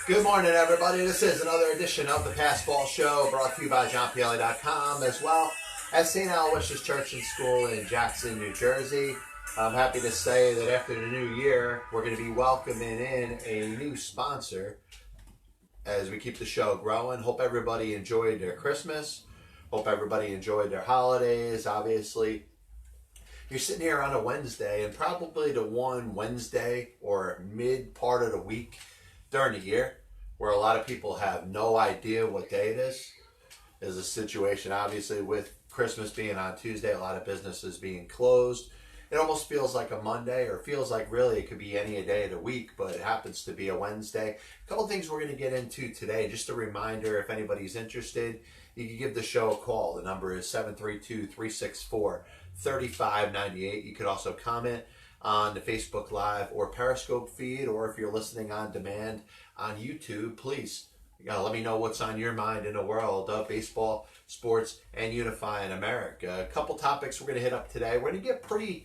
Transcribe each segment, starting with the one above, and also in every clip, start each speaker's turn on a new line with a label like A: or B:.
A: Good morning, everybody. This is another edition of the Passball Show, brought to you by Pielli.com, as well as St. Aloysius Church and School in Jackson, New Jersey. I'm happy to say that after the new year, we're going to be welcoming in a new sponsor as we keep the show growing. Hope everybody enjoyed their Christmas. Hope everybody enjoyed their holidays. Obviously, you're sitting here on a Wednesday, and probably the one Wednesday or mid part of the week during the year where a lot of people have no idea what day it is. There's a situation, obviously, with Christmas being on Tuesday, a lot of businesses being closed. It almost feels like a Monday, or feels like really it could be any day of the week, but it happens to be a Wednesday. A couple things we're going to get into today. Just a reminder, if anybody's interested, you can give the show a call. The number is 732-364-3598. You could also comment on the Facebook Live or Periscope feed, or if you're listening on demand on YouTube, please let me know what's on your mind in the world of baseball, sports, and unifying America. A couple topics we're going to hit up today. We're going to get pretty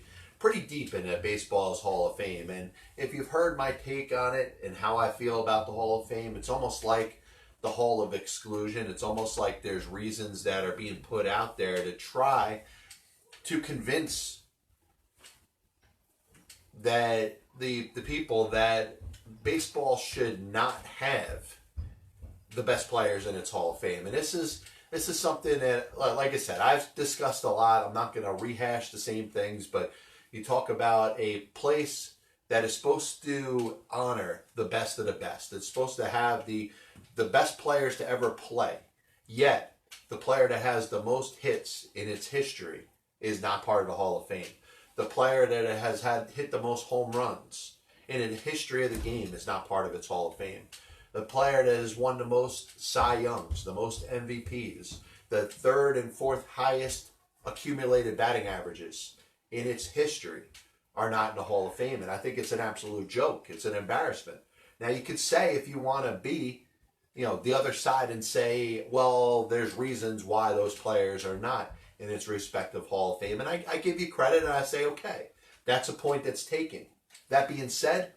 A: deep into baseball's Hall of Fame, and if you've heard my take on it and how I feel about the Hall of Fame, it's almost like the Hall of Exclusion. It's almost like there's reasons that are being put out there to try to convince that the people that baseball should not have the best players in its Hall of Fame. And this is something that, like I said, I've discussed a lot. I'm not going to rehash the same things, but you talk about a place that is supposed to honor the best of the best. It's supposed to have the best players to ever play. Yet, the player that has the most hits in its history is not part of the Hall of Fame. The player that has hit the most home runs in the history of the game is not part of its Hall of Fame. The player that has won the most Cy Youngs, the most MVPs, the third and fourth highest accumulated batting averages in its history are not in the Hall of Fame. And I think it's an absolute joke. It's an embarrassment. Now, you could say, if you want to be, the other side and say, well, there's reasons why those players are not in its respective Hall of Fame. And I give you credit, and I say, okay, that's a point that's taken. That being said,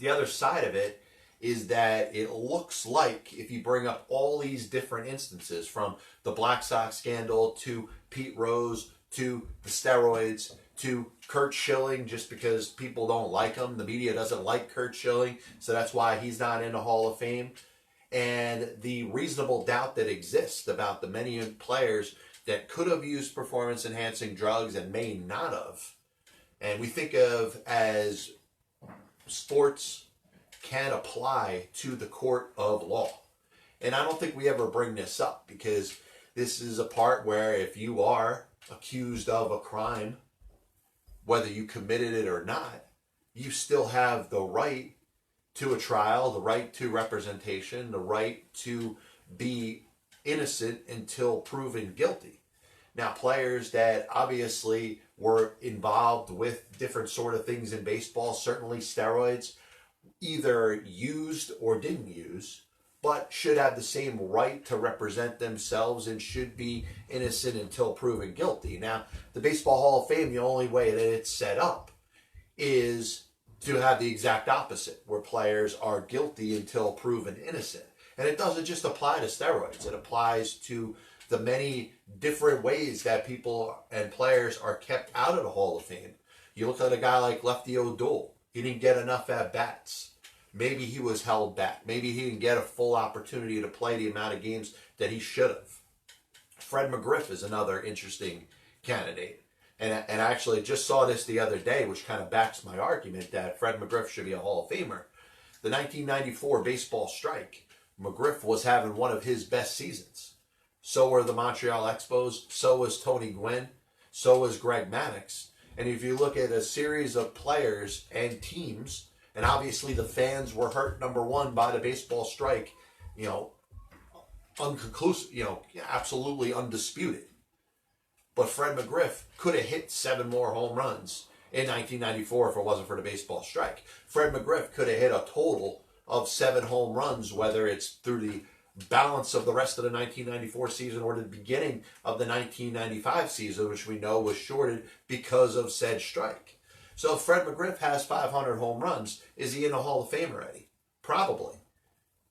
A: the other side of it is that it looks like, if you bring up all these different instances, from the Black Sox scandal to Pete Rose to the steroids to Curt Schilling, just because people don't like him. The media doesn't like Curt Schilling, so that's why he's not in the Hall of Fame. And the reasonable doubt that exists about the many players that could have used performance-enhancing drugs and may not have. And we think of as sports can apply to the court of law. And I don't think we ever bring this up, because this is a part where if you are accused of a crime, whether you committed it or not, you still have the right to a trial, the right to representation, the right to be innocent until proven guilty. Now, players that obviously were involved with different sort of things in baseball, certainly steroids, either used or didn't use, but should have the same right to represent themselves and should be innocent until proven guilty. Now, the Baseball Hall of Fame, the only way that it's set up is to have the exact opposite, where players are guilty until proven innocent. And it doesn't just apply to steroids. It applies to the many different ways that people and players are kept out of the Hall of Fame. You look at a guy like Lefty O'Doul. He didn't get enough at-bats. Maybe he was held back. Maybe he didn't get a full opportunity to play the amount of games that he should have. Fred McGriff is another interesting candidate. And I actually just saw this the other day, which kind of backs my argument that Fred McGriff should be a Hall of Famer. The 1994 baseball strike, McGriff was having one of his best seasons. So were the Montreal Expos. So was Tony Gwynn. So was Greg Maddux. And if you look at a series of players and teams, and obviously the fans were hurt, number one, by the baseball strike, unconclusive, absolutely undisputed. But Fred McGriff could have hit 7 more home runs in 1994 if it wasn't for the baseball strike. Fred McGriff could have hit a total of 7 home runs, whether it's through the balance of the rest of the 1994 season or the beginning of the 1995 season, which we know was shorted because of said strike. So if Fred McGriff has 500 home runs, is he in the Hall of Fame already? Probably.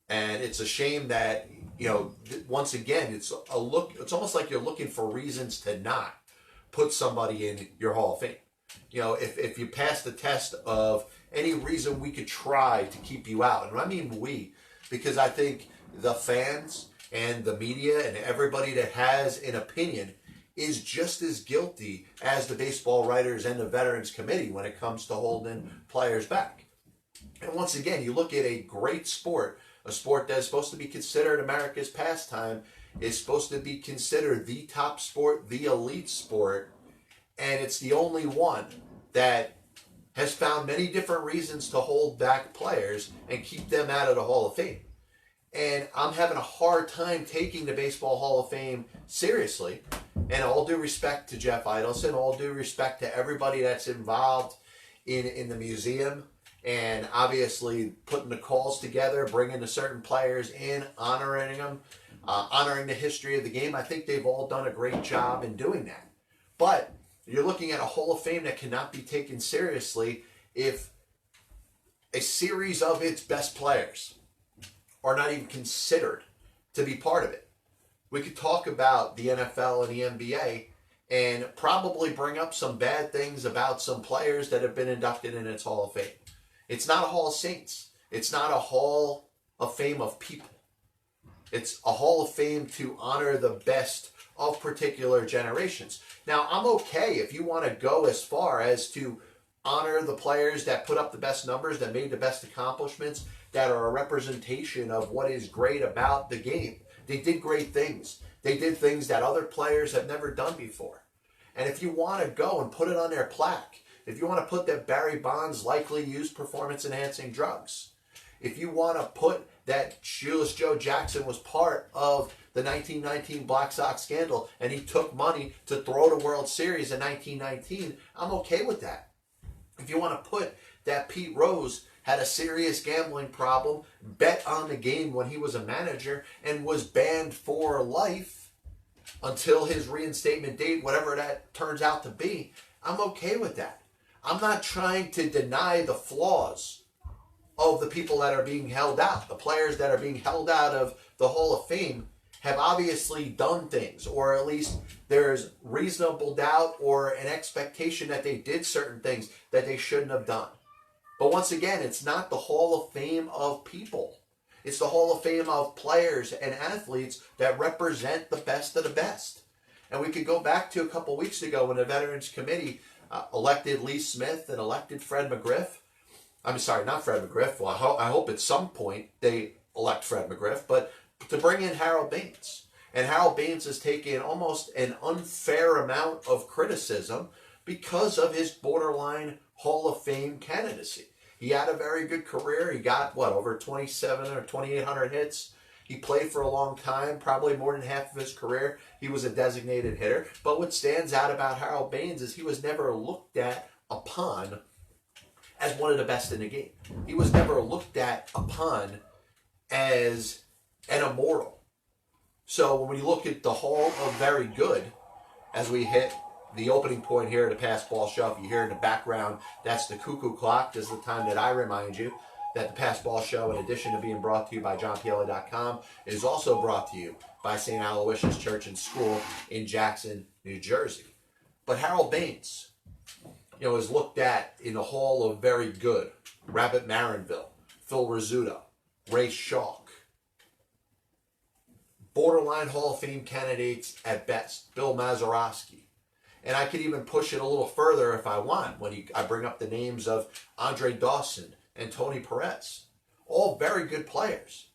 A: And it's a shame that, once again, it's almost like you're looking for reasons to not put somebody in your Hall of Fame. If you pass the test of any reason we could try to keep you out, and I mean we, because I think the fans and the media and everybody that has an opinion is just as guilty as the baseball writers and the Veterans Committee when it comes to holding players back. And once again, you look at a great sport, a sport that's supposed to be considered America's pastime, is supposed to be considered the top sport, the elite sport, and it's the only one that has found many different reasons to hold back players and keep them out of the Hall of Fame. And I'm having a hard time taking the Baseball Hall of Fame seriously. And all due respect to Jeff Idelson, all due respect to everybody that's involved in the museum, and obviously putting the calls together, bringing the certain players in, honoring them, honoring the history of the game. I think they've all done a great job in doing that. But you're looking at a Hall of Fame that cannot be taken seriously if a series of its best players are not even considered to be part of it. We could talk about the NFL and the NBA and probably bring up some bad things about some players that have been inducted in its Hall of Fame. It's not a Hall of Saints. It's not a Hall of Fame of people. It's a Hall of Fame to honor the best of particular generations. Now, I'm okay if you want to go as far as to honor the players that put up the best numbers, that made the best accomplishments, that are a representation of what is great about the game. They did great things. They did things that other players have never done before. And if you want to go and put it on their plaque, if you want to put that Barry Bonds likely used performance-enhancing drugs, if you want to put that Shoeless Joe Jackson was part of the 1919 Black Sox scandal and he took money to throw the World Series in 1919, I'm okay with that. If you want to put that Pete Rose had a serious gambling problem, bet on the game when he was a manager, and was banned for life until his reinstatement date, whatever that turns out to be, I'm okay with that. I'm not trying to deny the flaws of the people that are being held out. The players that are being held out of the Hall of Fame have obviously done things, or at least there's reasonable doubt or an expectation that they did certain things that they shouldn't have done. But once again, it's not the Hall of Fame of people. It's the Hall of Fame of players and athletes that represent the best of the best. And we could go back to a couple weeks ago when the Veterans Committee elected Lee Smith and elected Fred McGriff. I'm sorry, not Fred McGriff. Well, I hope at some point they elect Fred McGriff, but to bring in Harold Baines. And Harold Baines has taken almost an unfair amount of criticism because of his borderline Hall of Fame candidacy. He had a very good career. He got, over 27 or 2,800 hits. He played for a long time, probably more than half of his career. He was a designated hitter. But what stands out about Harold Baines is he was never looked at upon as one of the best in the game. He was never looked at upon as an immortal. So when you look at the Hall of Very Good, as we hit the opening point here of the Pass Ball Show, if you hear in the background, that's the cuckoo clock. This is the time that I remind you that the Pass Ball Show, in addition to being brought to you by JohnPielli.com, is also brought to you by St. Aloysius Church and School in Jackson, New Jersey. But Harold Baines, is looked at in the Hall of Very Good. Rabbit Marinville, Phil Rizzuto, Ray Schalk. Borderline Hall of Fame candidates at best. Bill Mazeroski. And I could even push it a little further if I want when I bring up the names of Andre Dawson and Tony Perez. All very good players.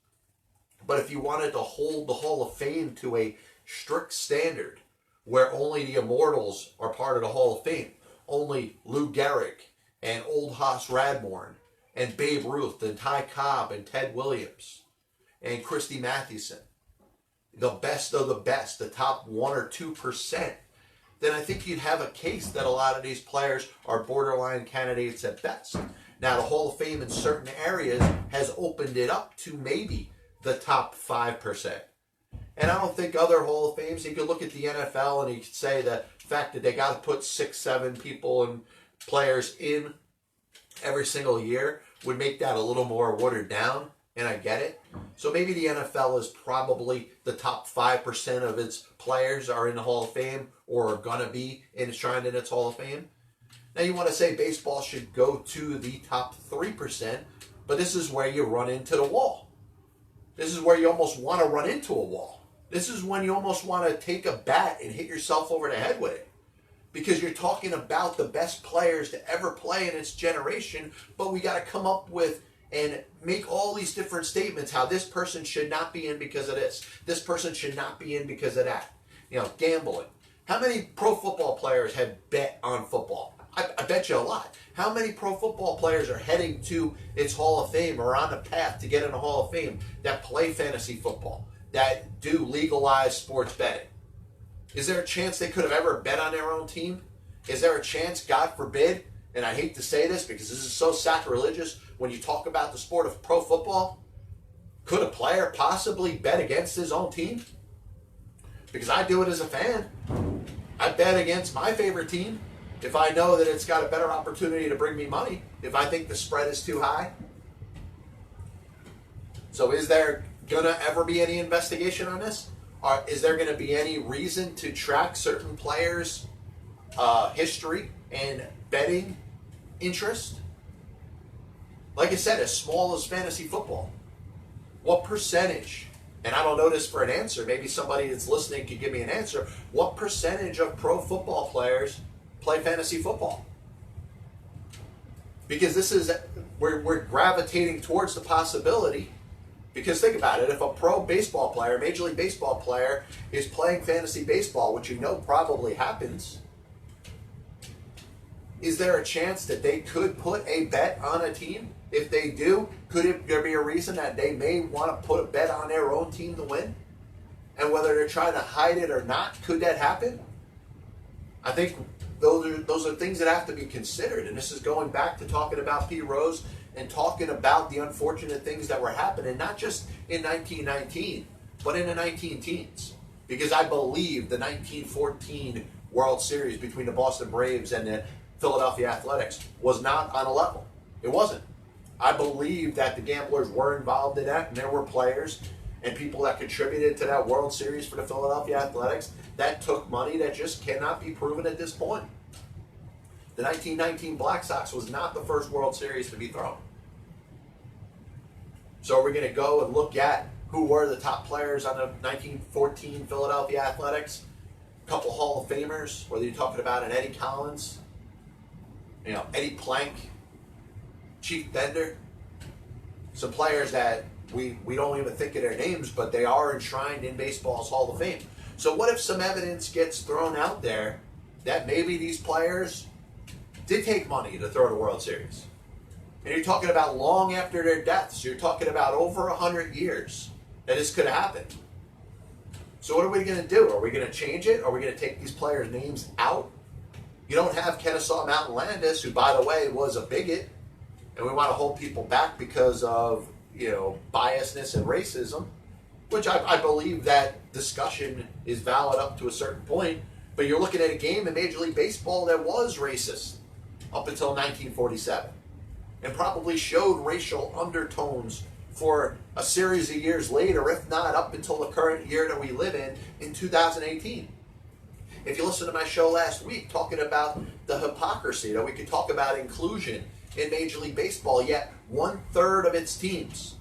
A: But if you wanted to hold the Hall of Fame to a strict standard where only the immortals are part of the Hall of Fame, only Lou Gehrig and Old Hoss Radbourn and Babe Ruth and Ty Cobb and Ted Williams and Christy Mathewson, the best of the best, the top 1 or 2%, then I think you'd have a case that a lot of these players are borderline candidates at best. Now, the Hall of Fame in certain areas has opened it up to maybe the top 5%. And I don't think other Hall of Fames, you could look at the NFL and you could say the fact that they got to put 6, 7 people and players in every single year would make that a little more watered down and I get it. So maybe the NFL is probably the top 5% of its players are in the Hall of Fame or are going to be enshrined in its Hall of Fame. Now you want to say baseball should go to the top 3%, but this is where you run into the wall. This is where you almost want to run into a wall. This is when you almost want to take a bat and hit yourself over the head with it. Because you're talking about the best players to ever play in its generation, but we got to come up with and make all these different statements how this person should not be in because of this. This person should not be in because of that. You know, gambling. How many pro football players have bet on football? I bet you a lot. How many pro football players are heading to its Hall of Fame or on the path to get in the Hall of Fame that play fantasy football, that do legalized sports betting? Is there a chance they could have ever bet on their own team? Is there a chance, God forbid, and I hate to say this because this is so sacrilegious when you talk about the sport of pro football, could a player possibly bet against his own team? Because I do it as a fan. I bet against my favorite team if I know that it's got a better opportunity to bring me money, if I think the spread is too high. So is there going to ever be any investigation on this? Or is there going to be any reason to track certain players' history and betting interest? Like I said, as small as fantasy football. What percentage, and I don't know this for an answer, maybe somebody that's listening could give me an answer, what percentage of pro football players play fantasy football? Because this is, we're gravitating towards the possibility. Because think about it, if a pro baseball player, Major League Baseball player, is playing fantasy baseball, which you know probably happens, is there a chance that they could put a bet on a team? If they do, could there be a reason that they may want to put a bet on their own team to win? And whether they're trying to hide it or not, could that happen? I think those are things that have to be considered. And this is going back to talking about P. Rose and talking about the unfortunate things that were happening, not just in 1919, but in the 19-teens. Because I believe the 1914 World Series between the Boston Braves and the Philadelphia Athletics was not on a level. It wasn't. I believe that the gamblers were involved in that, and there were players and people that contributed to that World Series for the Philadelphia Athletics that took money that just cannot be proven at this point. The 1919 Black Sox was not the first World Series to be thrown. So are we going to go and look at who were the top players on the 1914 Philadelphia Athletics? A couple Hall of Famers, whether you're talking about an Eddie Collins, Eddie Plank, Chief Bender, some players that we don't even think of their names, but they are enshrined in baseball's Hall of Fame. So what if some evidence gets thrown out there that maybe these players did take money to throw the World Series? And you're talking about long after their deaths. You're talking about over 100 years that this could happen. So what are we going to do? Are we going to change it? Are we going to take these players' names out? You don't have Kenesaw Mountain Landis, who, by the way, was a bigot, and we want to hold people back because of, biasness and racism, which I believe that discussion is valid up to a certain point. But you're looking at a game in Major League Baseball that was racist up until 1947 and probably showed racial undertones for a series of years later, if not up until the current year that we live in 2018. If you listen to my show last week talking about the hypocrisy, that we could talk about inclusion in Major League Baseball, yet 1/3 of its teams,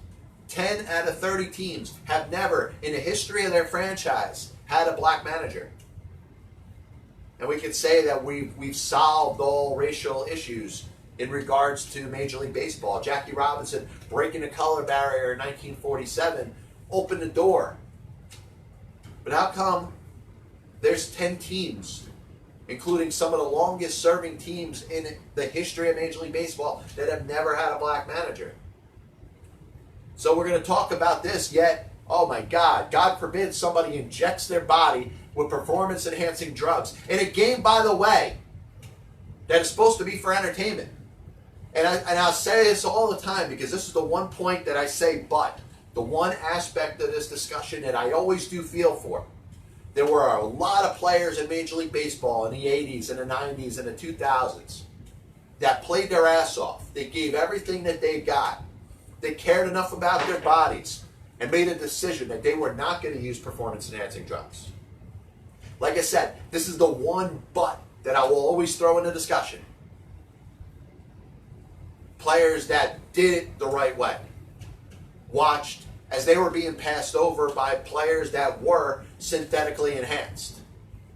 A: 10 out of 30 teams, have never in the history of their franchise had a black manager. And we could say that we've solved all racial issues in regards to Major League Baseball. Jackie Robinson breaking the color barrier in 1947 opened the door. But how come there's 10 teams, including some of the longest serving teams in the history of Major League Baseball, that have never had a black manager? So we're going to talk about this, yet, oh my God forbid somebody injects their body with performance-enhancing drugs in a game, by the way, that is supposed to be for entertainment. And I'll say this all the time because this is the one point that I say, but the one aspect of this discussion that I always do feel for. There were a lot of players in Major League Baseball in the 80s and the 90s and the 2000s that played their ass off. They gave everything that they got They cared enough about their bodies and made a decision that they were not going to use performance-enhancing drugs. Like I said, this is the one but that I will always throw in the discussion. Players that did it the right way watched as they were being passed over by players that were synthetically enhanced,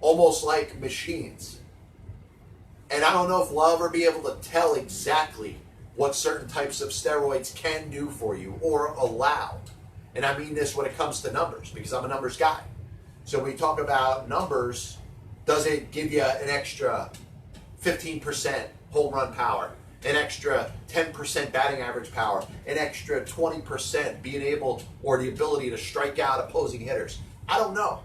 A: almost like machines. And I don't know if we'll ever be able to tell exactly what certain types of steroids can do for you or allow. And I mean this when it comes to numbers, because I'm a numbers guy. So when we talk about numbers, does it give you an extra 15% home run power, an extra 10% batting average power, an extra 20% being able or the ability to strike out opposing hitters? I don't know.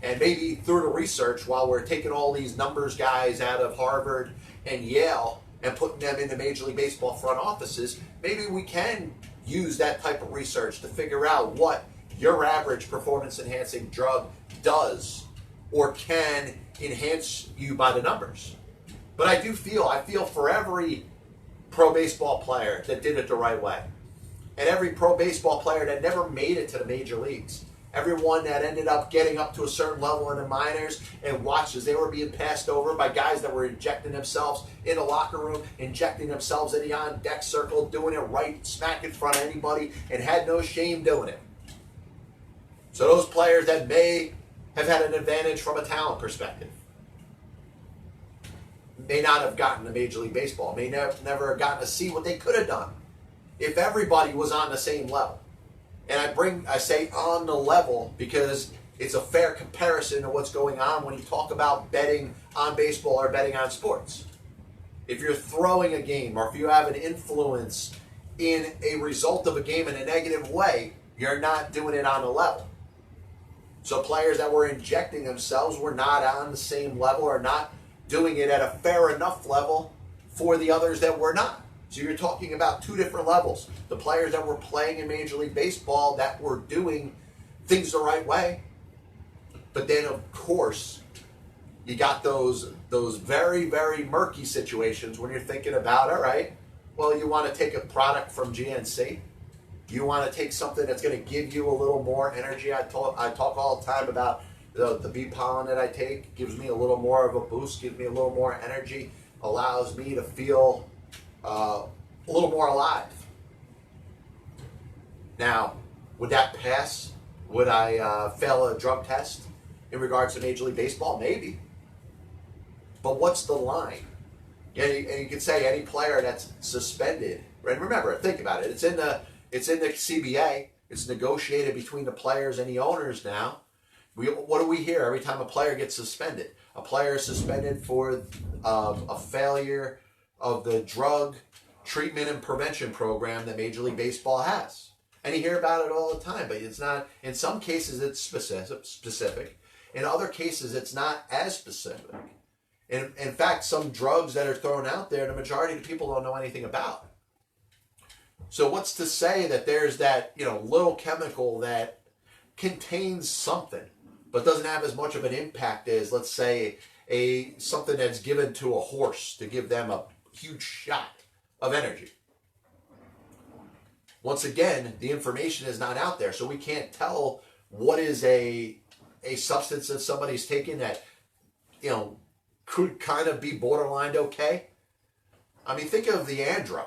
A: And maybe through the research, while we're taking all these numbers guys out of Harvard and Yale and putting them into Major League Baseball front offices, maybe we can use that type of research to figure out what your average performance-enhancing drug does or can enhance you by the numbers. But I feel for every pro baseball player that did it the right way, and every pro baseball player that never made it to the major leagues, everyone that ended up getting up to a certain level in the minors and watched as they were being passed over by guys that were injecting themselves in the locker room, injecting themselves in the on-deck circle, doing it right smack in front of anybody, and had no shame doing it. So those players that may have had an advantage from a talent perspective may not have gotten to Major League Baseball, may never have gotten to see what they could have done if everybody was on the same level. And I say on the level because it's a fair comparison to what's going on when you talk about betting on baseball or betting on sports. If you're throwing a game or if you have an influence in a result of a game in a negative way, you're not doing it on the level. So players that were injecting themselves were not on the same level or not doing it at a fair enough level for the others that were not. So you're talking about two different levels. The players that were playing in Major League Baseball that were doing things the right way. But then, of course, you got those very, very murky situations when you're thinking about, all right, well, you want to take a product from GNC. You want to take something that's going to give you a little more energy. I talk all the time about the bee pollen that I take. Gives me a little more of a boost, gives me a little more energy, allows me to feel a little more alive. Now, would that pass? Would I fail a drug test in regards to Major League Baseball? Maybe. But what's the line? And you could say any player that's suspended. And remember, think about it. It's in the CBA. It's negotiated between the players and the owners now. What do we hear every time a player gets suspended? A player is suspended for a failure of the drug treatment and prevention program that Major League Baseball has. And you hear about it all the time, but it's not, in some cases it's specific. In other cases it's not as specific. In fact, some drugs that are thrown out there, the majority of the people don't know anything about. So what's to say that there's that, little chemical that contains something, but doesn't have as much of an impact as, let's say, something that's given to a horse to give them a huge shot of energy. Once again, the information is not out there, so we can't tell what is a substance that somebody's taking that, could kind of be borderline okay. I mean, think of the Andro.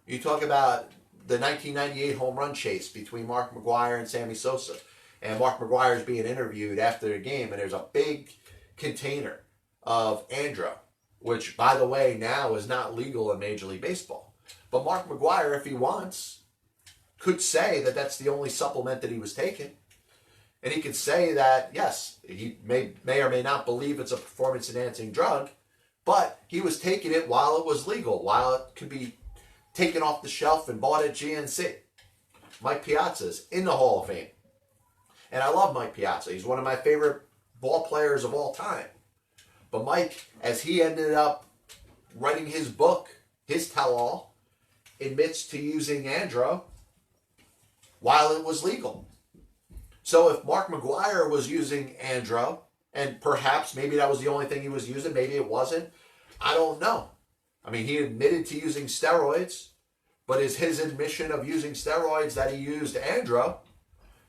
A: You talk about the 1998 home run chase between Mark McGwire and Sammy Sosa. And Mark McGwire is being interviewed after the game, and there's a big container of Andro, which, by the way, now is not legal in Major League Baseball. But Mark McGwire, if he wants, could say that that's the only supplement that he was taking. And he could say that, yes, he may or may not believe it's a performance-enhancing drug, but he was taking it while it was legal, while it could be taken off the shelf and bought at GNC. Mike Piazza's in the Hall of Fame. And I love Mike Piazza. He's one of my favorite ball players of all time. But Mike, as he ended up writing his book, his tell-all, admits to using Andro while it was legal. So if Mark McGwire was using Andro, and perhaps maybe that was the only thing he was using, maybe it wasn't, I don't know. I mean, he admitted to using steroids, but is his admission of using steroids that he used Andro,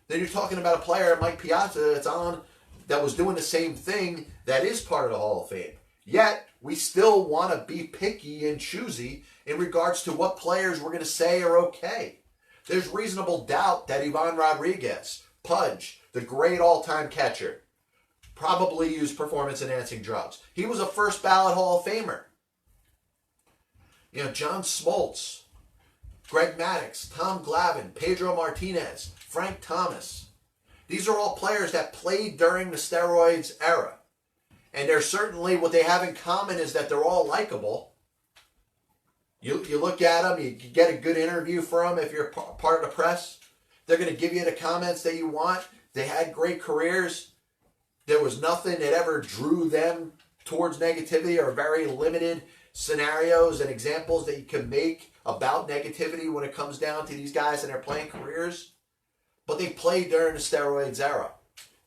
A: then you're talking about a player, Mike Piazza, that was doing the same thing that is part of the Hall of Fame. Yet, we still want to be picky and choosy in regards to what players we're going to say are okay. There's reasonable doubt that Ivan Rodriguez, Pudge, the great all-time catcher, probably used performance-enhancing drugs. He was a first-ballot Hall of Famer. John Smoltz, Greg Maddux, Tom Glavine, Pedro Martinez, Frank Thomas. These are all players that played during the steroids era. And they're certainly, what they have in common is that they're all likable. You look at them, you get a good interview from them if you're part of the press. They're going to give you the comments that you want. They had great careers. There was nothing that ever drew them towards negativity, or very limited scenarios and examples that you can make about negativity when it comes down to these guys and their playing careers. But they played during the steroids era.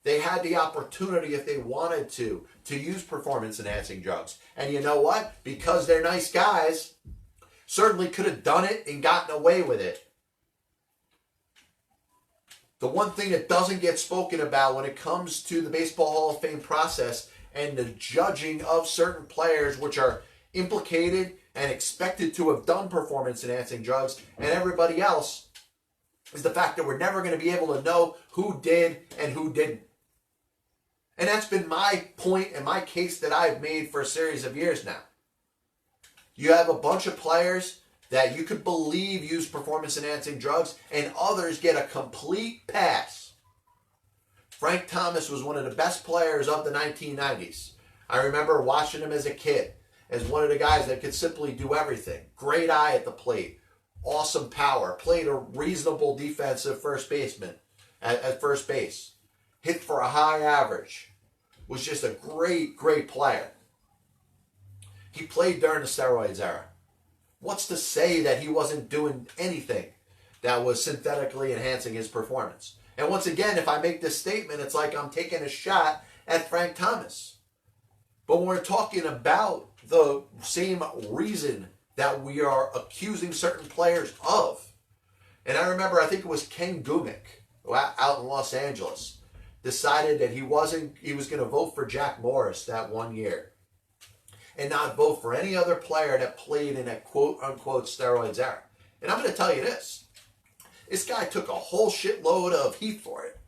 A: They had the opportunity, if they wanted to use performance-enhancing drugs. And you know what? Because they're nice guys, certainly could have done it and gotten away with it. The one thing that doesn't get spoken about when it comes to the Baseball Hall of Fame process and the judging of certain players which are implicated and expected to have done performance-enhancing drugs and everybody else, is the fact that we're never going to be able to know who did and who didn't. And that's been my point and my case that I've made for a series of years now. You have a bunch of players that you could believe use performance-enhancing drugs, and others get a complete pass. Frank Thomas was one of the best players of the 1990s. I remember watching him as a kid, as one of the guys that could simply do everything. Great eye at the plate, awesome power, played a reasonable defensive first baseman at first base, hit for a high average, was just a great, great player. He played during the steroids era. What's to say that he wasn't doing anything that was synthetically enhancing his performance? And once again, if I make this statement, it's like I'm taking a shot at Frank Thomas. But when we're talking about the same reason that we are accusing certain players of, and I remember, I think it was Ken Gumick out in Los Angeles, decided that he was going to vote for Jack Morris that one year and not vote for any other player that played in a quote-unquote steroids era. And I'm going to tell you this. This guy took a whole shitload of heat for it.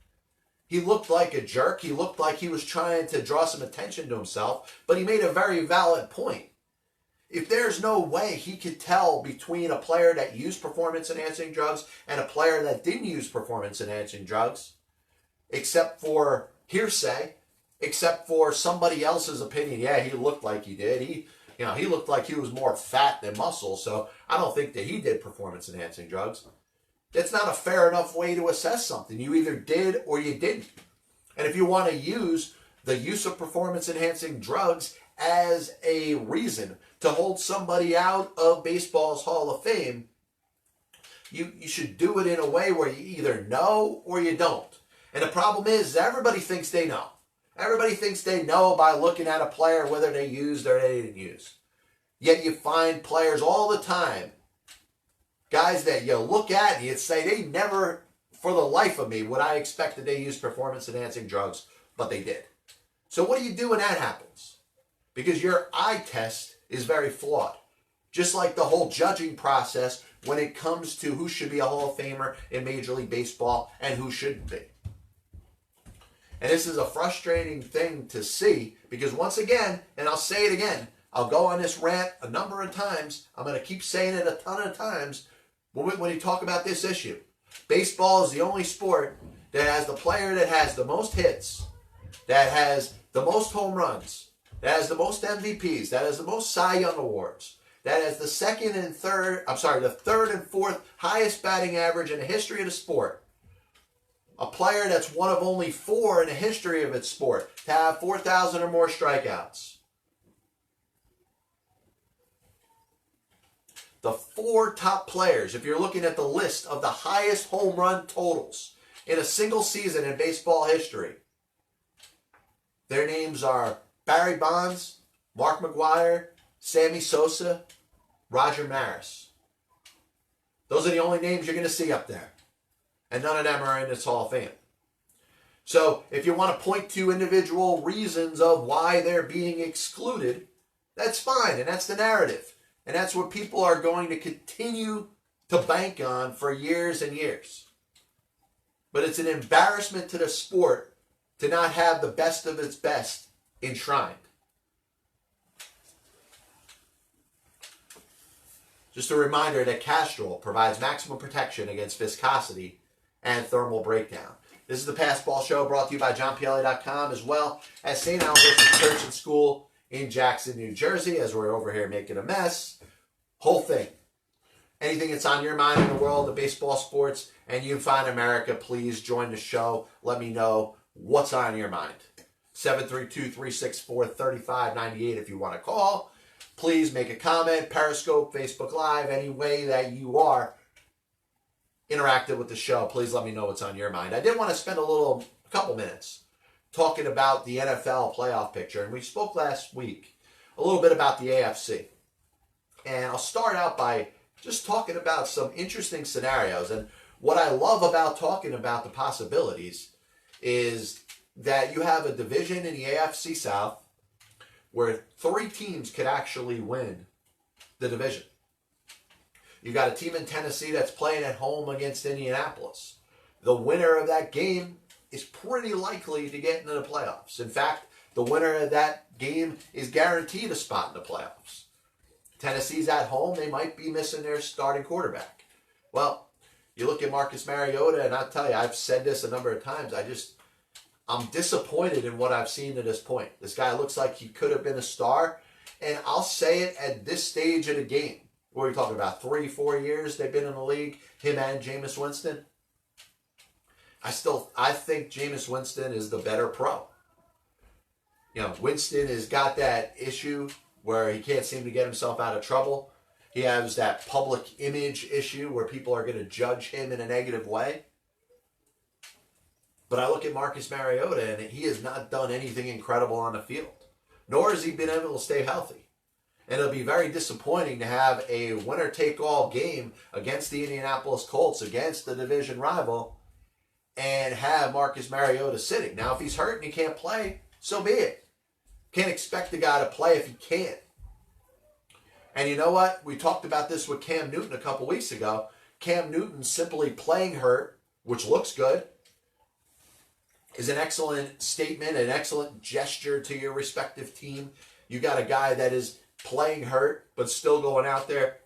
A: He looked like a jerk. He looked like he was trying to draw some attention to himself, but he made a very valid point. If there's no way he could tell between a player that used performance-enhancing drugs and a player that didn't use performance-enhancing drugs, except for hearsay, except for somebody else's opinion, yeah, he looked like he did. He looked like he was more fat than muscle, so I don't think that he did performance-enhancing drugs. That's not a fair enough way to assess something. You either did or you didn't. And if you want to use the use of performance-enhancing drugs as a reason to hold somebody out of baseball's Hall of Fame, you should do it in a way where you either know or you don't. And the problem is everybody thinks they know. Everybody thinks they know by looking at a player whether they used or they didn't use. Yet you find players all the time, guys that you look at and you'd say they never, for the life of me, would I expect that they used performance-enhancing drugs, but they did. So what do you do when that happens? Because your eye test is very flawed. Just like the whole judging process when it comes to who should be a Hall of Famer in Major League Baseball and who shouldn't be. And this is a frustrating thing to see because once again, and I'll say it again, I'll go on this rant a number of times. I'm going to keep saying it a ton of times when you talk about this issue. Baseball is the only sport that has the player that has the most hits, that has the most home runs, that has the most MVPs, that has the most Cy Young awards, that has the the third and fourth highest batting average in the history of the sport. A player that's one of only 4 in the history of its sport to have 4,000 or more strikeouts. The 4 top players, if you're looking at the list of the highest home run totals in a single season in baseball history, their names are Barry Bonds, Mark McGwire, Sammy Sosa, Roger Maris. Those are the only names you're going to see up there. And none of them are in this Hall of Fame. So if you want to point to individual reasons of why they're being excluded, that's fine. And that's the narrative. And that's what people are going to continue to bank on for years and years. But it's an embarrassment to the sport to not have the best of its best enshrined. Just a reminder that Castrol provides maximum protection against viscosity and thermal breakdown. This is the Passball Show, brought to you by JohnPielli.com, as well as St. Albert's Church and School in Jackson, New Jersey, as we're over here making a mess. Whole thing. Anything that's on your mind in the world of baseball, sports, and you find America, please join the show. Let me know what's on your mind. 732-364-3598 if you want to call. Please make a comment, Periscope, Facebook Live, any way that you are interactive with the show. Please let me know what's on your mind. I did want to spend a couple minutes talking about the NFL playoff picture, and we spoke last week a little bit about the AFC. And I'll start out by just talking about some interesting scenarios. And what I love about talking about the possibilities is that you have a division in the AFC South where 3 teams could actually win the division. You got a team in Tennessee that's playing at home against Indianapolis. The winner of that game is pretty likely to get into the playoffs. In fact, the winner of that game is guaranteed a spot in the playoffs. Tennessee's at home. They might be missing their starting quarterback. Well, you look at Marcus Mariota, and I'll tell you, I've said this a number of times. I'm disappointed in what I've seen to this point. This guy looks like he could have been a star. And I'll say it at this stage of the game. What are we talking about? 3-4 years they've been in the league, him and Jameis Winston. I think Jameis Winston is the better pro. You know, Winston has got that issue where he can't seem to get himself out of trouble. He has that public image issue where people are going to judge him in a negative way. But I look at Marcus Mariota, and he has not done anything incredible on the field. Nor has he been able to stay healthy. And it'll be very disappointing to have a winner-take-all game against the Indianapolis Colts, against the division rival, and have Marcus Mariota sitting. Now, if he's hurt and he can't play, so be it. Can't expect the guy to play if he can't. And you know what? We talked about this with Cam Newton a couple weeks ago. Cam Newton simply playing hurt, which looks good, is an excellent statement, an excellent gesture to your respective team. You got a guy that is playing hurt, but still going out there,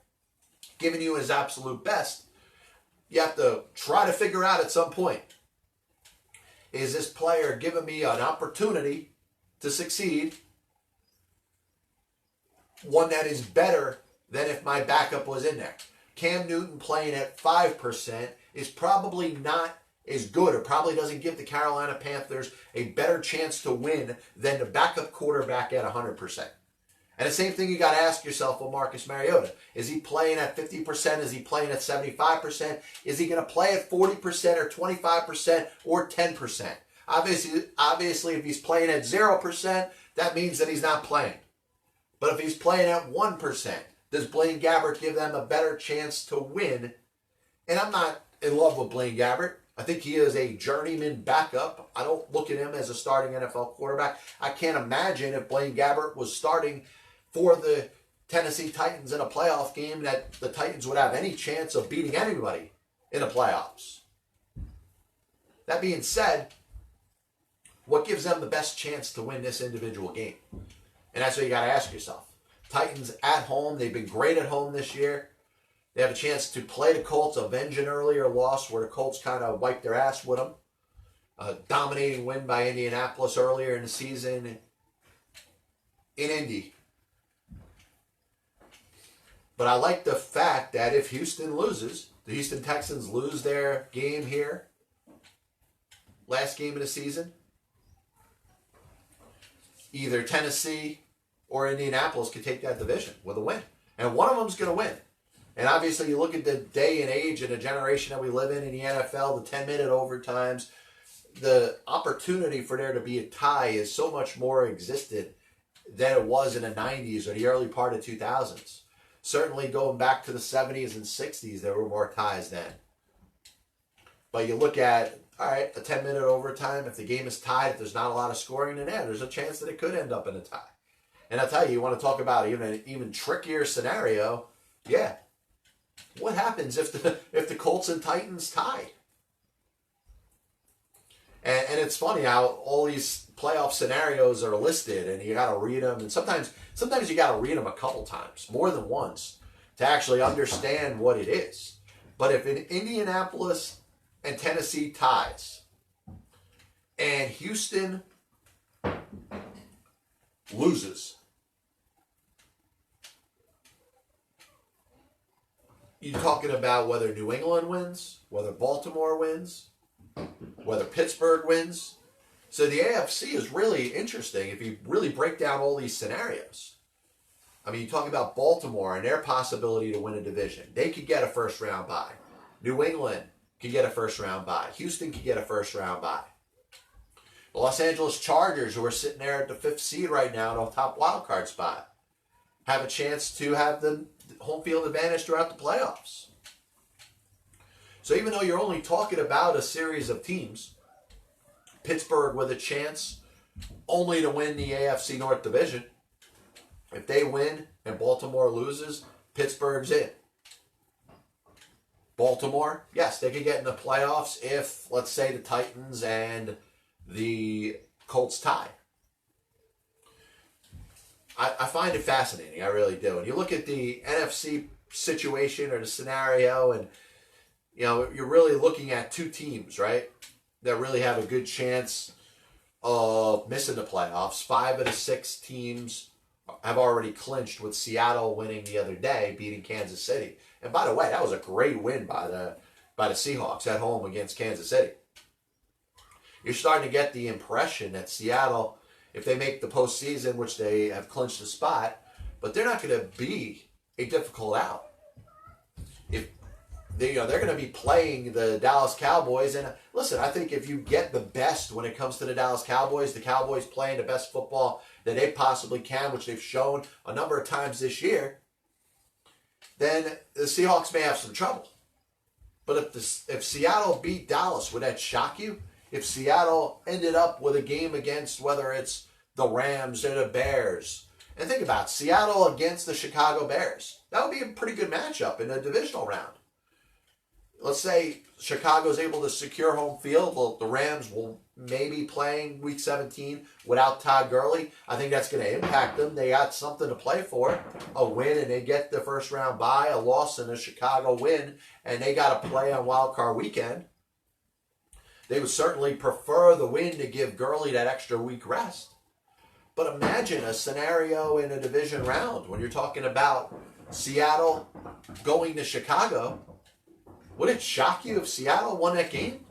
A: giving you his absolute best. You have to try to figure out at some point, is this player giving me an opportunity to succeed, one that is better than if my backup was in there? Cam Newton playing at 5% is probably not as good, or probably doesn't give the Carolina Panthers a better chance to win than the backup quarterback at 100%. And the same thing you got to ask yourself with Marcus Mariota. Is he playing at 50%? Is he playing at 75%? Is he going to play at 40% or 25% or 10%? Obviously, if he's playing at 0%, that means that he's not playing. But if he's playing at 1%, does Blaine Gabbert give them a better chance to win? And I'm not in love with Blaine Gabbert. I think he is a journeyman backup. I don't look at him as a starting NFL quarterback. I can't imagine if Blaine Gabbert was starting for the Tennessee Titans in a playoff game that the Titans would have any chance of beating anybody in the playoffs. That being said, what gives them the best chance to win this individual game? And that's what you got to ask yourself. Titans at home. They've been great at home this year. They have a chance to play the Colts, avenge an earlier loss where the Colts kind of wiped their ass with them. A dominating win by Indianapolis earlier in the season in Indy. But I like the fact that if Houston loses, the Houston Texans lose their game here, last game of the season, either Tennessee or Indianapolis could take that division with a win. And one of them is going to win. And obviously you look at the day and age and the generation that we live in the NFL, the 10-minute overtimes, the opportunity for there to be a tie is so much more existent than it was in the 90s or the early part of 2000s. Certainly going back to the 70s and 60s, there were more ties then. But you look at, all right, a 10-minute overtime, if the game is tied, if there's not a lot of scoring in it, there's a chance that it could end up in a tie. And I'll tell you, you want to talk about an even trickier scenario, yeah. What happens if the Colts and Titans tie? And it's funny how all these playoff scenarios are listed, and you got to read them. And sometimes you got to read them a couple times, more than once, to actually understand what it is. But if Indianapolis and Tennessee ties, and Houston loses, you're talking about whether New England wins, whether Baltimore wins, whether Pittsburgh wins. So the AFC is really interesting if you really break down all these scenarios. I mean, you talk about Baltimore and their possibility to win a division. They could get a first-round bye. New England could get a first-round bye. Houston could get a first-round bye. The Los Angeles Chargers, who are sitting there at the 5th seed right now in a top wildcard spot, have a chance to have the home field advantage throughout the playoffs. So even though you're only talking about a series of teams, Pittsburgh with a chance only to win the AFC North division. If they win and Baltimore loses, Pittsburgh's in. Baltimore, yes, they could get in the playoffs if, let's say, the Titans and the Colts tie. I find it fascinating. I really do. And you look at the NFC situation or the scenario, and you're really looking at two teams, right, that really have a good chance of missing the playoffs. 5 of the 6 teams have already clinched, with Seattle winning the other day, beating Kansas City. And by the way, that was a great win by the Seahawks at home against Kansas City. You're starting to get the impression that Seattle, if they make the postseason, which they have clinched a spot, but they're not going to be a difficult out. If they're going to be playing the Dallas Cowboys, and listen, I think if you get the best when it comes to the Dallas Cowboys, the Cowboys playing the best football that they possibly can, which they've shown a number of times this year, then the Seahawks may have some trouble. But if Seattle beat Dallas, would that shock you? If Seattle ended up with a game against, whether it's the Rams or the Bears, and think about it, Seattle against the Chicago Bears, that would be a pretty good matchup in a divisional round. Let's say Chicago's able to secure home field. Well, the Rams will maybe playing Week 17 without Todd Gurley. I think that's going to impact them. They got something to play for, a win, and they get the first round bye, a loss and a Chicago win, and they got to play on Wild Card Weekend. They would certainly prefer the win to give Gurley that extra week rest. But imagine a scenario in a division round when you're talking about Seattle going to Chicago. Would it shock you if Seattle won that game?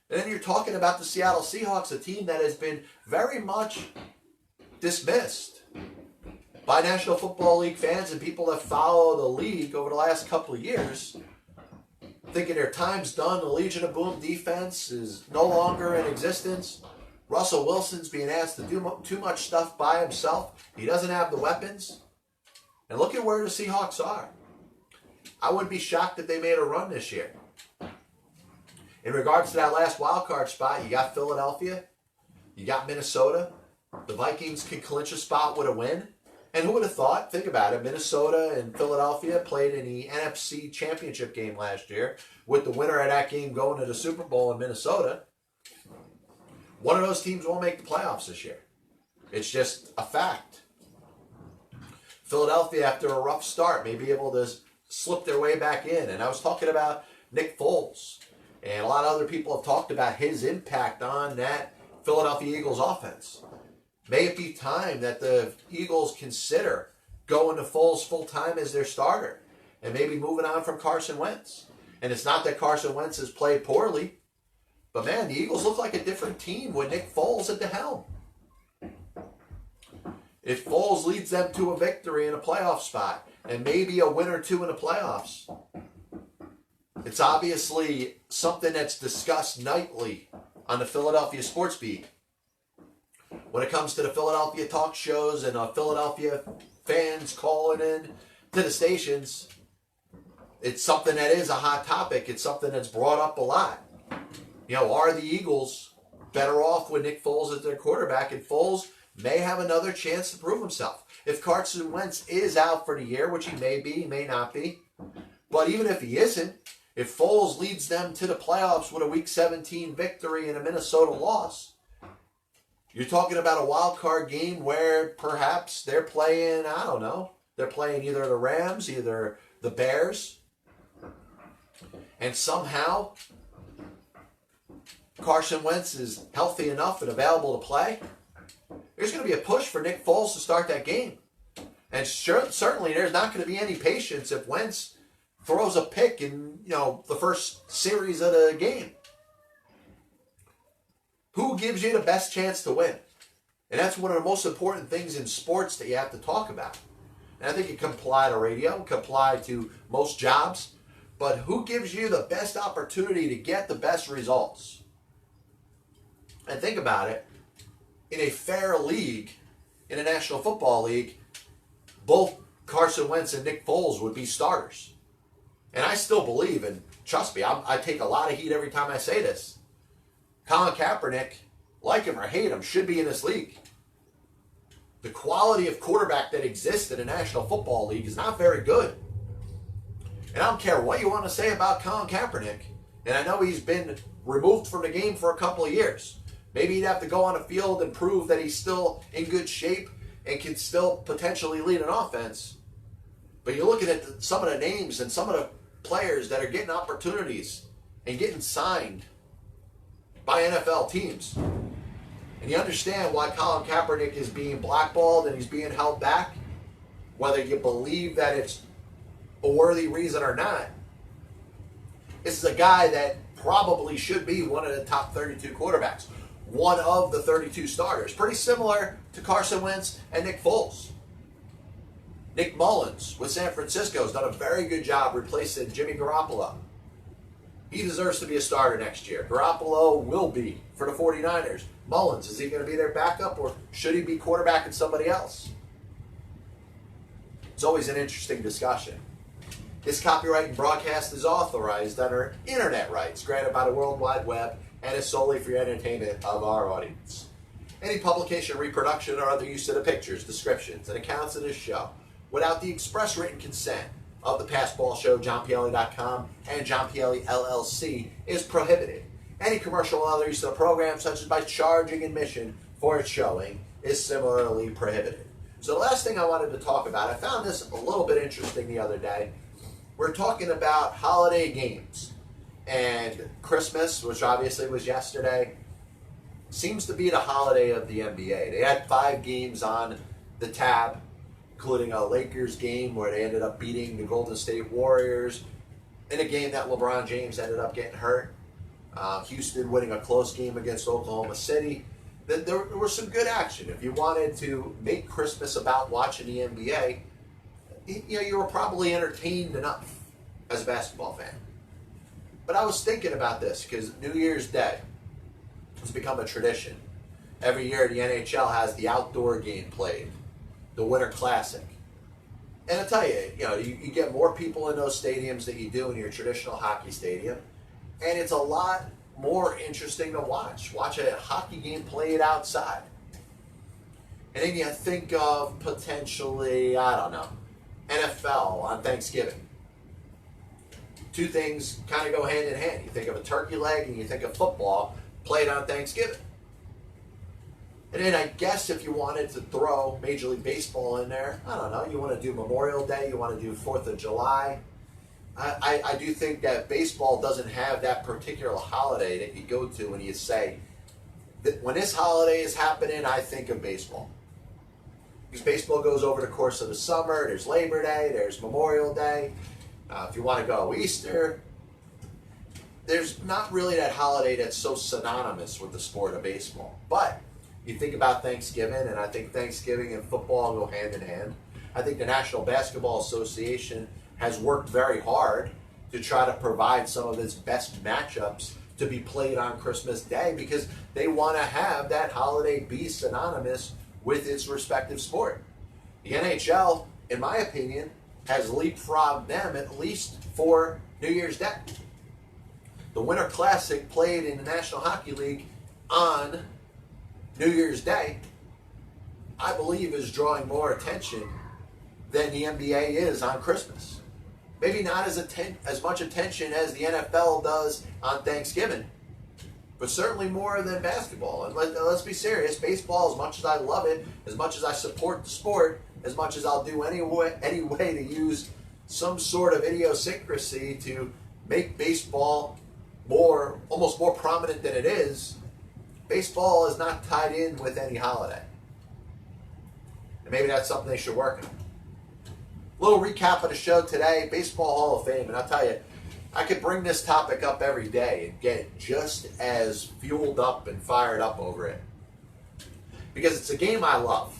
A: And then you're talking about the Seattle Seahawks, a team that has been very much dismissed by National Football League fans and people that follow the league over the last couple of years, thinking their time's done. The Legion of Boom defense is no longer in existence. Russell Wilson's being asked to do too much stuff by himself. He doesn't have the weapons. And look at where the Seahawks are. I wouldn't be shocked if they made a run this year. In regards to that last wild card spot, you got Philadelphia, you got Minnesota. The Vikings can clinch a spot with a win. And who would have thought? Think about it. Minnesota and Philadelphia played in the NFC Championship game last year, with the winner of that game going to the Super Bowl in Minnesota. One of those teams won't make the playoffs this year. It's just a fact. Philadelphia, after a rough start, may be able to slip their way back in. And I was talking about Nick Foles, and a lot of other people have talked about his impact on that Philadelphia Eagles offense. May it be time that the Eagles consider going to Foles full-time as their starter and maybe moving on from Carson Wentz. And it's not that Carson Wentz has played poorly, but man, the Eagles look like a different team with Nick Foles at the helm. If Foles leads them to a victory in a playoff spot and maybe a win or two in the playoffs, it's obviously something that's discussed nightly on the Philadelphia sports beat. When it comes to the Philadelphia talk shows and Philadelphia fans calling in, to the stations, it's something that is a hot topic. It's something that's brought up a lot. Are the Eagles better off with Nick Foles as their quarterback? And Foles may have another chance to prove himself. If Carson Wentz is out for the year, which he may be, he may not be, but even if he isn't, if Foles leads them to the playoffs with a Week 17 victory and a Minnesota loss, you're talking about a wild card game where perhaps they're playing, I don't know, they're playing either the Rams, either the Bears, and somehow Carson Wentz is healthy enough and available to play. There's going to be a push for Nick Foles to start that game. And certainly there's not going to be any patience if Wentz throws a pick in, the first series of the game. Who gives you the best chance to win? And that's one of the most important things in sports that you have to talk about. And I think it can apply to radio, it can apply to most jobs. But who gives you the best opportunity to get the best results? And think about it. In a fair league, in a National Football League, both Carson Wentz and Nick Foles would be starters. And I still believe, and trust me, I take a lot of heat every time I say this, Colin Kaepernick, like him or hate him, should be in this league. The quality of quarterback that exists in the National Football League is not very good. And I don't care what you want to say about Colin Kaepernick, and I know he's been removed from the game for a couple of years. Maybe he'd have to go on a field and prove that he's still in good shape and can still potentially lead an offense. But you're looking at some of the names and some of the players that are getting opportunities and getting signed by NFL teams. And you understand why Colin Kaepernick is being blackballed and he's being held back, whether you believe that it's a worthy reason or not. This is a guy that probably should be one of the top 32 quarterbacks. One of the 32 starters. Pretty similar to Carson Wentz and Nick Foles. Nick Mullins with San Francisco has done a very good job replacing Jimmy Garoppolo. He deserves to be a starter next year. Garoppolo will be for the 49ers. Mullins, is he going to be their backup or should he be quarterbacking somebody else? It's always an interesting discussion. This copyright and broadcast is authorized under internet rights granted by the World Wide Web and is solely for the entertainment of our audience. Any publication, reproduction, or other use of the pictures, descriptions, and accounts of this show without the express written consent of the Passball Show, JohnPielli.com, and John Pielli, LLC, is prohibited. Any commercial or other use of the program, such as by charging admission for its showing, is similarly prohibited. So the last thing I wanted to talk about, I found this a little bit interesting the other day. We're talking about holiday games. And Christmas, which obviously was yesterday, seems to be the holiday of the NBA. They had 5 games on the tab, including a Lakers game where they ended up beating the Golden State Warriors in a game that LeBron James ended up getting hurt. Houston winning a close game against Oklahoma City. There was some good action. If you wanted to make Christmas about watching the NBA, you were probably entertained enough as a basketball fan. But I was thinking about this because New Year's Day has become a tradition. Every year the NHL has the outdoor game played, the Winter Classic. And I'll tell you, you get more people in those stadiums than you do in your traditional hockey stadium. And it's a lot more interesting to watch. Watch a hockey game played outside. And then you think of potentially, NFL on Thanksgiving. Two things kind of go hand in hand. You think of a turkey leg and you think of football played on Thanksgiving. And then I guess if you wanted to throw Major League Baseball in there, I don't know, you want to do Memorial Day, you want to do 4th of July. I do think that baseball doesn't have that particular holiday that you go to and you say, that when this holiday is happening, I think of baseball. Because baseball goes over the course of the summer. There's Labor Day, there's Memorial Day. If you want to go Easter, there's not really that holiday that's so synonymous with the sport of baseball. But you think about Thanksgiving, and I think Thanksgiving and football go hand in hand. I think the National Basketball Association has worked very hard to try to provide some of its best matchups to be played on Christmas Day because they want to have that holiday be synonymous with its respective sport. The NHL, in my opinion, has leapfrogged them at least for New Year's Day. The Winter Classic played in the National Hockey League on New Year's Day, I believe, is drawing more attention than the NBA is on Christmas. Maybe not as much attention as the NFL does on Thanksgiving, but certainly more than basketball. And let's be serious, baseball, as much as I love it, as much as I support the sport, as much as I'll do any way to use some sort of idiosyncrasy to make baseball almost more prominent than it is, baseball is not tied in with any holiday. And maybe that's something they should work on. Little recap of the show today, Baseball Hall of Fame. And I'll tell you, I could bring this topic up every day and get just as fueled up and fired up over it. Because it's a game I love.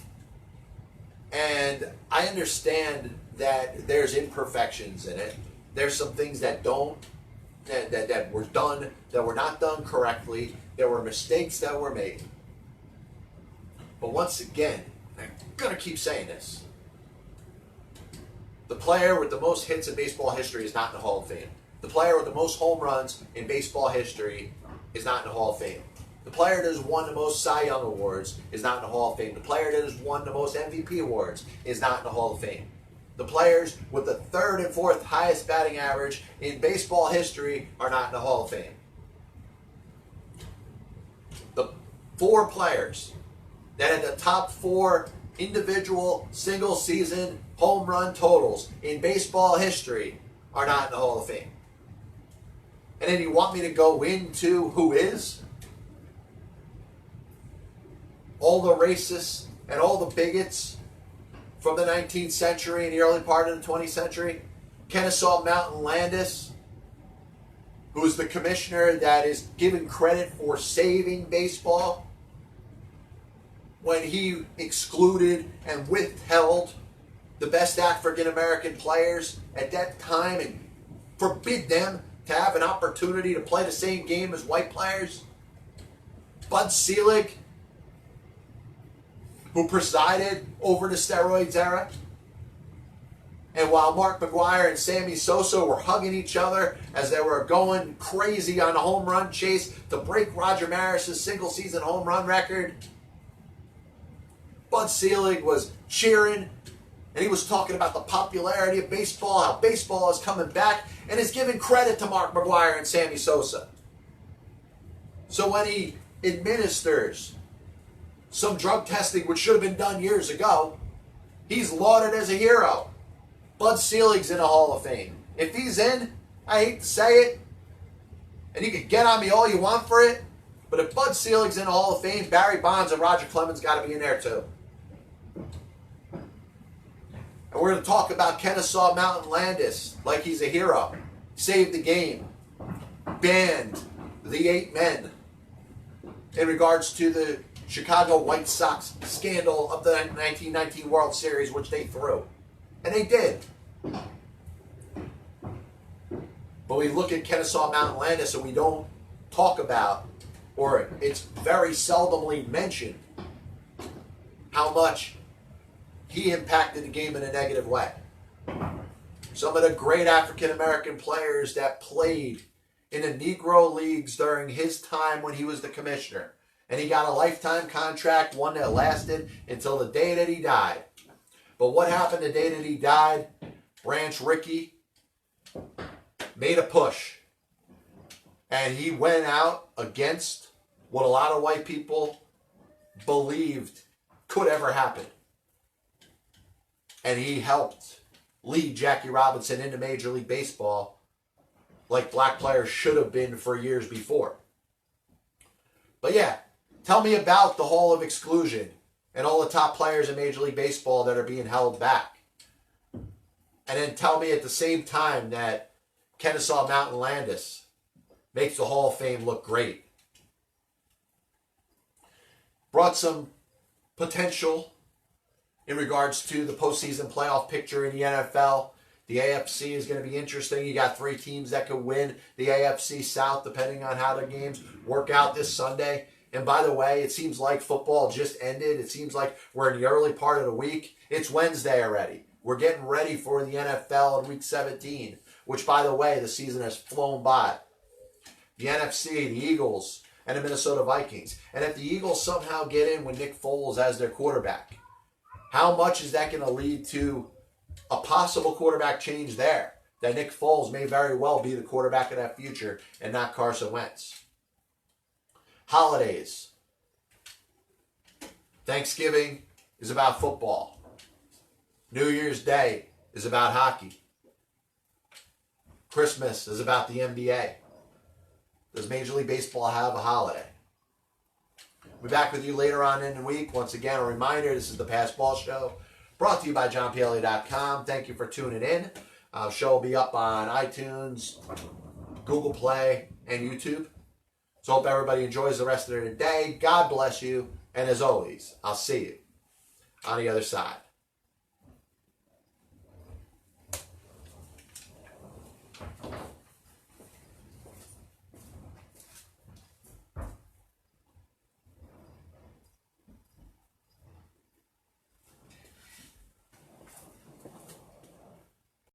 A: And I understand that there's imperfections in it. There's some things that were done, that were not done correctly. There were mistakes that were made. But once again, I'm going to keep saying this. The player with the most hits in baseball history is not in the Hall of Fame. The player with the most home runs in baseball history is not in the Hall of Fame. The player that has won the most Cy Young awards is not in the Hall of Fame. The player that has won the most MVP awards is not in the Hall of Fame. The players with the third and fourth highest batting average in baseball history are not in the Hall of Fame. The 4 players that had the top 4 individual single season home run totals in baseball history are not in the Hall of Fame. And then you want me to go into who is? All the racists and all the bigots from the 19th century and the early part of the 20th century? Kenesaw Mountain Landis, who is the commissioner that is given credit for saving baseball when he excluded and withheld the best African American players at that time and forbid them to have an opportunity to play the same game as white players. Bud Selig, who presided over the steroids era. And while Mark McGwire and Sammy Sosa were hugging each other as they were going crazy on a home run chase to break Roger Maris's single season home run record, Bud Selig was cheering, and he was talking about the popularity of baseball, how baseball is coming back, and is giving credit to Mark McGwire and Sammy Sosa. So when he administers some drug testing, which should have been done years ago, he's lauded as a hero. Bud Selig's in the Hall of Fame. If he's in, I hate to say it, and you can get on me all you want for it, but if Bud Selig's in the Hall of Fame, Barry Bonds and Roger Clemens got to be in there too. And we're going to talk about Kenesaw Mountain Landis like he's a hero. Saved the game. Banned the 8 men in regards to the Chicago White Sox scandal of the 1919 World Series, which they threw. And they did. But we look at Kenesaw Mountain Landis and we don't talk about, or it's very seldomly mentioned, how much he impacted the game in a negative way. Some of the great African American players that played in the Negro Leagues during his time when he was the commissioner. And he got a lifetime contract, one that lasted until the day that he died. But what happened the day that he died? Branch Rickey made a push. And he went out against what a lot of white people believed could ever happen. And he helped lead Jackie Robinson into Major League Baseball like black players should have been for years before. But yeah, tell me about the Hall of Exclusion and all the top players in Major League Baseball that are being held back. And then tell me at the same time that Kenesaw Mountain Landis makes the Hall of Fame look great. Brought some potential in regards to the postseason playoff picture in the NFL. The AFC is going to be interesting. You got 3 teams that could win the AFC South depending on how the games work out this Sunday. And by the way, it seems like football just ended. It seems like we're in the early part of the week. It's Wednesday already. We're getting ready for the NFL in Week 17, which, by the way, the season has flown by. The NFC, the Eagles, and the Minnesota Vikings. And if the Eagles somehow get in with Nick Foles as their quarterback, how much is that going to lead to a possible quarterback change there? That Nick Foles may very well be the quarterback of that future and not Carson Wentz. Holidays. Thanksgiving is about football. New Year's Day is about hockey. Christmas is about the NBA. Does Major League Baseball have a holiday? We'll be back with you later on in the week. Once again, a reminder, this is the Pass Ball Show, brought to you by JohnPielli.com. Thank you for tuning in. Show will be up on iTunes, Google Play, and YouTube. So hope everybody enjoys the rest of their day. God bless you. And as always, I'll see you on the other side.